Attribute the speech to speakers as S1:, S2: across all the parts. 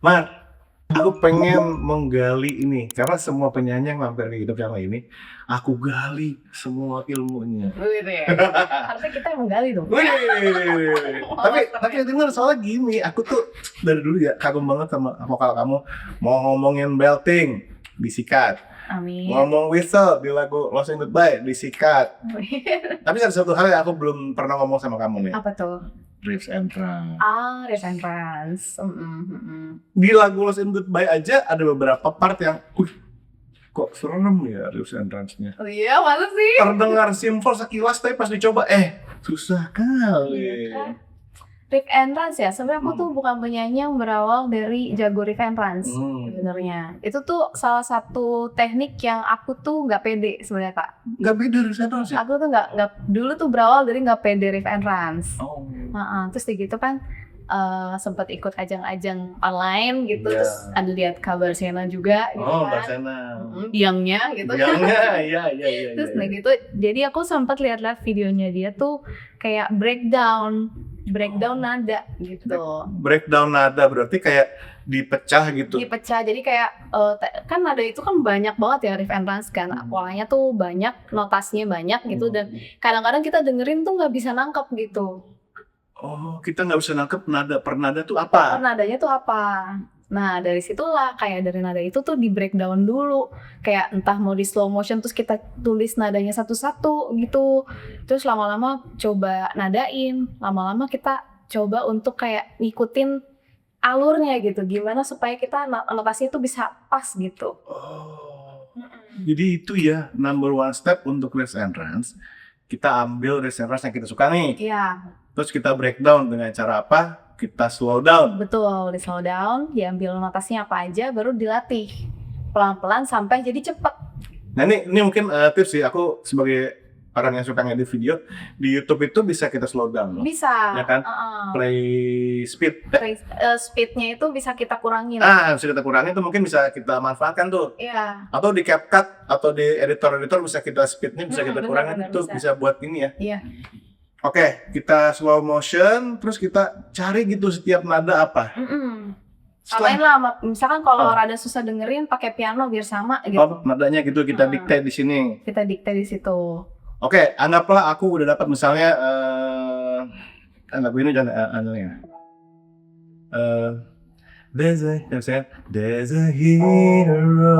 S1: Mar, aku pengen menggali ini karena semua penyanyi yang mampir di hidup yang ini, aku gali semua ilmunya.
S2: Gitu ya. Harusnya kita yang menggali dong.
S1: Wih, tapi dengar soalnya gini, aku tuh dari dulu ya kagum banget sama vokal kamu. Mau ngomongin belting, disikat.
S2: Amin.
S1: Ngomong whistle di lagu Lost in Goodbye, disikat. Tapi ada satu hal yang aku belum pernah ngomong sama kamu nih.
S2: Apa tuh?
S1: Riffs and Runs.
S2: Riffs and Runs.
S1: Di lagu Lost in Goodbye aja ada beberapa part yang, kok serem ya Riffs and Runs-nya.
S2: Oh iya, masa sih?
S1: Terdengar simple sekilas, tapi pas dicoba, susah kali.
S2: Iya kan? Riff and Runs ya, sebenarnya aku tuh bukan penyanyi yang berawal dari jago Riff and Runs sebenarnya. Itu tuh salah satu teknik yang aku tuh nggak pede sebenarnya Kak.
S1: Nggak beda Riff and Runs ya?
S2: Aku tuh nggak dulu tuh berawal dari nggak pede Riff and Runs.
S1: Oh.
S2: Terus gitu kan sempat ikut ajang-ajang online gitu,
S1: Yeah.
S2: terus ada lihat kabar Sena juga gitu
S1: Oh,
S2: kan.
S1: Barsena.
S2: Biangnya gitu.
S1: Biangnya, iya.
S2: Terus gitu, jadi aku sempat lihat-lihat videonya dia tuh kayak breakdown nada gitu.
S1: Breakdown nada berarti kayak dipecah gitu.
S2: Dipecah, jadi kayak kan nada itu kan banyak banget ya Riff and Runs kan. Polanya tuh banyak, notasinya banyak gitu, dan kadang-kadang kita dengerin tuh nggak bisa nangkep gitu.
S1: Oh, kita nggak bisa nangkep nada per nada tuh apa?
S2: Nadanya tuh apa? Nah dari situlah kayak dari nada itu tuh di breakdown dulu, kayak entah mau di slow motion terus kita tulis nadanya satu-satu gitu, terus lama-lama coba nadain, lama-lama kita coba untuk kayak ngikutin alurnya gitu, gimana supaya kita notasinya tuh bisa pas gitu.
S1: Oh, jadi itu ya number one step untuk Riffs and Runs. Kita ambil Riffs and Runs yang kita suka nih.
S2: Iya.
S1: Terus kita breakdown dengan cara apa? Kita slow down.
S2: Betul, di slow down, diambil notasinya apa aja, baru dilatih pelan-pelan sampai jadi cepet.
S1: Nah ini mungkin tips sih, aku sebagai orang yang suka ngedit video, di YouTube itu bisa kita slow down loh.
S2: Bisa.
S1: Ya kan? Play speed.
S2: Speednya itu bisa kita kurangin.
S1: Bisa kita kurangin tuh, mungkin bisa kita manfaatkan tuh.
S2: Iya.
S1: Atau di CapCut atau di editor bisa kita speednya bisa kita kurangin, itu bisa buat ini ya.
S2: Iya.
S1: Oke, kita slow motion, terus kita cari gitu setiap nada apa.
S2: Lain lah, misalkan kalau rada susah dengerin pakai piano biar sama gitu.
S1: Oh, nadanya gitu kita dikte di sini.
S2: Kita dikte di situ.
S1: Oke, anggaplah aku udah dapat misalnya anggap ini jangan there's a hero,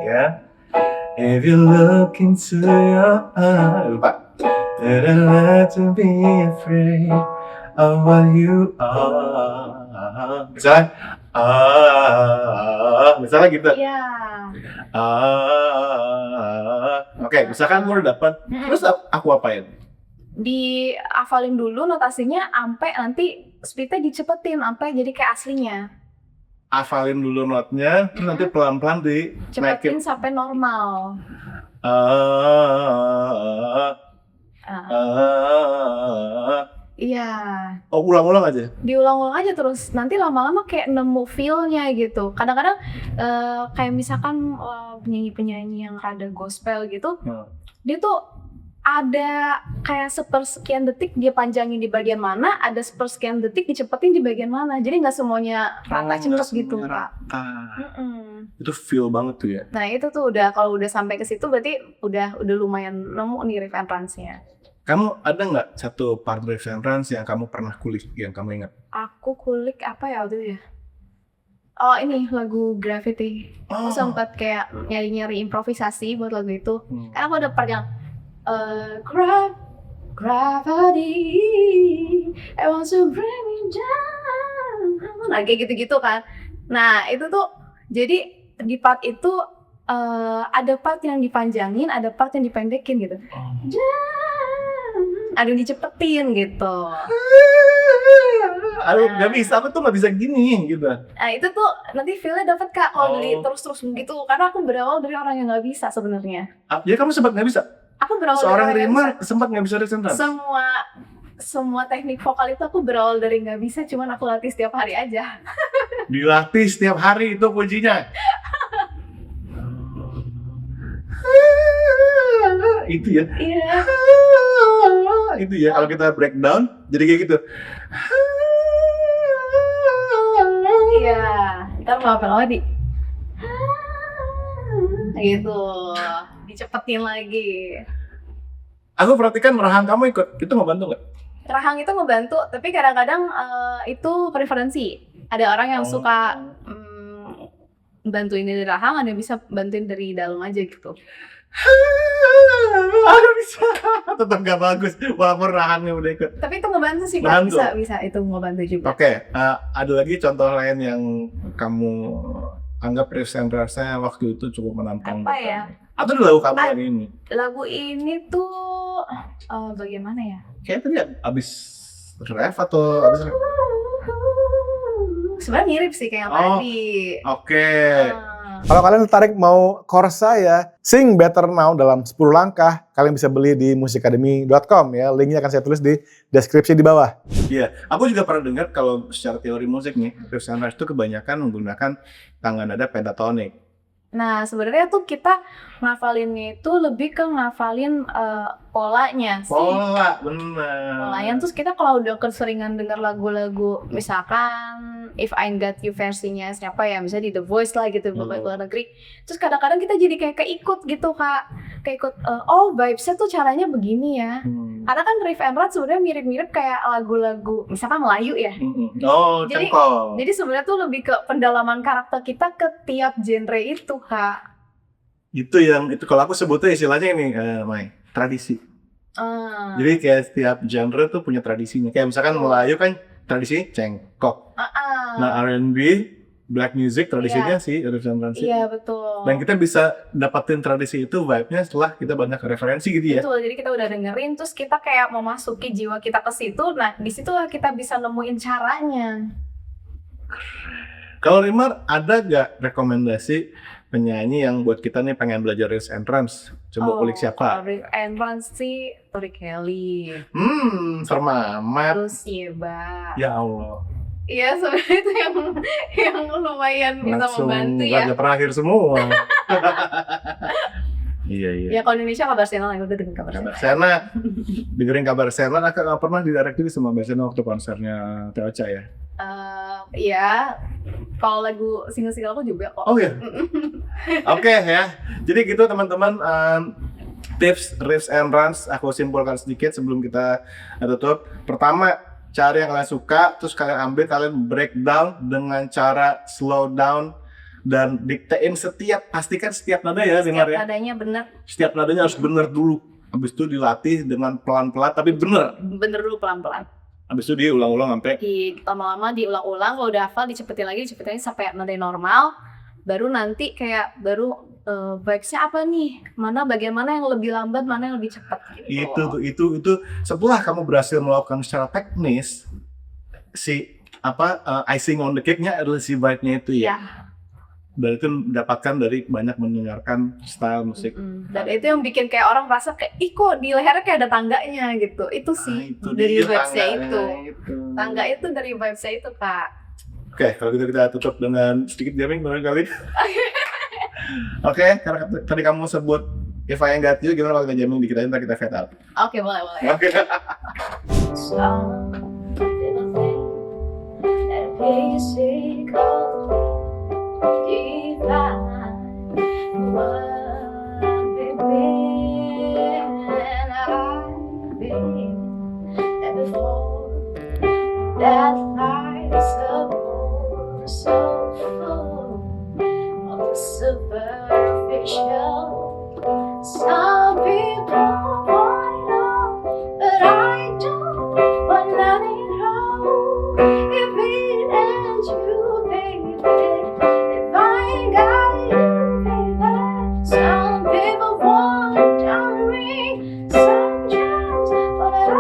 S1: ya. If you look into your eyes, lupa. Didn't let to be afraid of what you are. Misalnya gitu.
S2: Iya.
S1: Oke, misalkan gue udah dapat, terus aku apain?
S2: Dihafalin dulu notasinya, sampai nanti speednya dicepetin, sampai jadi kayak aslinya.
S1: Hafalin dulu notnya, terus nanti pelan-pelan
S2: cepetin sampai normal. Iya.
S1: Oh, ulang-ulang aja?
S2: Diulang-ulang aja terus, nanti lama-lama kayak nemu feel-nya gitu. Kadang-kadang kayak misalkan penyanyi-penyanyi yang rada gospel gitu, dia tuh ada kayak sepersekian detik dia panjangin di bagian mana, ada sepersekian detik dicepetin di bagian mana. Jadi nggak semuanya rata cepet gitu, Kak.
S1: Itu feel banget tuh ya.
S2: Nah itu tuh kalau udah sampai ke situ berarti udah lumayan nemu nih Riff and Runs-nya.
S1: Kamu ada nggak satu part Riff and Runs yang kamu pernah kulik, yang kamu ingat?
S2: Aku kulik apa ya waktu itu ya? Oh ini lagu Gravity. Aku sempat kayak nyari-nyari improvisasi buat lagu itu. Karena aku ada part yang Gravity, I want to bring me down. Nah kayak gitu-gitu kan. Nah itu tuh jadi di part itu ada part yang dipanjangin, ada part yang dipendekin gitu. Ada yang dicepetin gitu.
S1: Aduh, nggak bisa, aku tuh nggak bisa gini gitu.
S2: Nah itu tuh nanti feel-nya dapet Kak kalau terus-terus begitu. Karena aku berawal dari orang yang nggak bisa sebenarnya.
S1: Ya kamu sempat nggak bisa?
S2: Aku berawal
S1: seorang
S2: dari
S1: dreamer sempat nggak bisa Riff and Runs?
S2: Semua teknik vokal itu aku berawal dari nggak bisa, cuman aku latih setiap hari aja.
S1: Dilatih setiap hari, itu kuncinya. Itu ya.
S2: Iya.
S1: Itu ya, kalau kita breakdown jadi kayak gitu.
S2: Iya. Ntar lama-lama gitu, dicepetin lagi.
S1: Aku perhatikan rahang kamu ikut, itu ngebantu nggak?
S2: Rahang itu ngebantu, tapi kadang-kadang itu preferensi. Ada orang yang suka bantuin dari rahang, ada yang bisa bantuin dari dalam aja gitu.
S1: Aku bisa, tetap gak bagus walaupun rahangnya udah ikut.
S2: Tapi itu ngebantu sih Kak, bisa itu ngebantu juga.
S1: Oke, ada lagi contoh lain yang kamu anggap presentasinya waktu itu cukup menantang?
S2: Apa ya?
S1: Atau lagu kamu yang ini?
S2: Lagu ini tuh bagaimana ya?
S1: Kayaknya tadi abis ref atau abis ref?
S2: Sebenarnya mirip sih kayak yang tadi.
S1: Oke.
S3: Kalau kalian tertarik mau course saya Sing Better Now dalam 10 langkah, kalian bisa beli di musikacademy.com ya. Linknya akan saya tulis di deskripsi di bawah.
S1: Iya, aku juga pernah dengar kalau secara teori musik nih, riff and rush itu kebanyakan menggunakan tangga nada pentatonik.
S2: Nah, sebenarnya tuh kita ngafalinnya itu lebih ke ngafalin polanya sih.
S1: Pola, bener.
S2: Polanya terus kita kalau udah keseringan denger lagu-lagu, misalkan If I Got You versinya siapa ya, misalnya di The Voice lah gitu, luar negeri. Terus kadang-kadang kita jadi kayak keikut gitu Kak. Keikut, oh vibes-nya tuh caranya begini ya. Karena kan riff and rush sebenarnya mirip-mirip kayak lagu-lagu, misalkan Melayu ya.
S1: Oh, cengkol.
S2: Jadi sebenarnya tuh lebih ke pendalaman karakter kita ke tiap genre itu Kak.
S1: Itu kalau aku sebutnya istilahnya ini, Mai, tradisi. Jadi kayak setiap genre tuh punya tradisinya. Kayak misalkan Melayu kan tradisi cengkok. Nah R&B, black music tradisinya sih riff and rush.
S2: Iya betul.
S1: Dan kita bisa dapetin tradisi itu vibe-nya setelah kita banyak referensi gitu ya.
S2: Betul, jadi kita udah dengerin terus kita kayak memasuki jiwa kita ke situ. Nah, disitulah kita bisa nemuin caranya.
S1: Kalau Rimar, ada gak rekomendasi penyanyi yang buat kita nih pengen belajar riff and rush? Coba kulik siapa?
S2: Riff and rush sih Tori Kelly.
S1: Sermamat.
S2: Terus Yeba.
S1: Ya Allah.
S2: Iya, sebenarnya itu yang lumayan bisa membantu ya.
S1: Langsung berakhir semua. Iya.
S2: Ya kalau Indonesia Kabar Sena, udah dengerin Kabar
S1: Sena. Dengerin Kabar Sena, aku gak pernah didirect juga sama Mbak Sena waktu konsernya Teocha ya?
S2: Iya, kalau lagu single-single aku juga kok.
S1: Oh ya? Oke ya, jadi gitu teman-teman, tips riff and rush aku simpulkan sedikit sebelum kita tutup. Pertama, cari yang kalian suka, terus kalian ambil, kalian breakdown dengan cara slow down dan diktein pastikan setiap nada ya, Rimar ya.
S2: Setiap nadanya bener.
S1: Setiap nadanya harus bener dulu. Habis itu dilatih dengan pelan-pelan tapi bener.
S2: Bener dulu pelan-pelan.
S1: Habis itu diulang-ulang sampai
S2: lama-lama diulang-ulang, kalau udah hafal dicepetin lagi sampai nada normal. Baru nanti kayak vibes-nya apa nih? Bagaimana yang lebih lambat, mana yang lebih cepat gitu.
S1: Itu setelah kamu berhasil melakukan secara teknis icing on the cake-nya adalah si vibe-nya itu ya. Dan itu mendapatkan dari banyak mendengarkan style musik.
S2: Dan itu yang bikin kayak orang merasa kayak, ih kok di lehernya kayak ada tangganya gitu. Itu sih
S1: itu
S2: dari vibes-nya itu.
S1: Tangga
S2: itu dari vibes-nya itu Kak.
S1: Oke, kalau gitu kita tutup dengan sedikit jamming barangkali. Oke, karena tadi kamu sebut If I Ain't Got You, gimana kalau kita jamming dikit aja, ntar kita fade out.
S2: Oke, boleh.
S1: Oke.
S2: That light is so full of the superficial. Some people want it all, but I don't want nothing wrong. If it ain't you, baby, if I ain't got you, baby. Some people want a diamond ring, some just want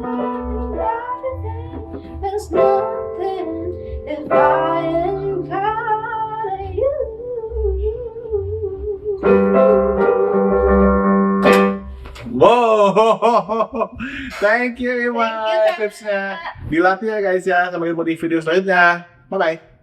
S2: everything. There's nothing if I ain't got you.
S1: Wow, thank you Ima tipsnya. Dilatih ya guys ya, sampai ketemu di video selanjutnya. Bye bye.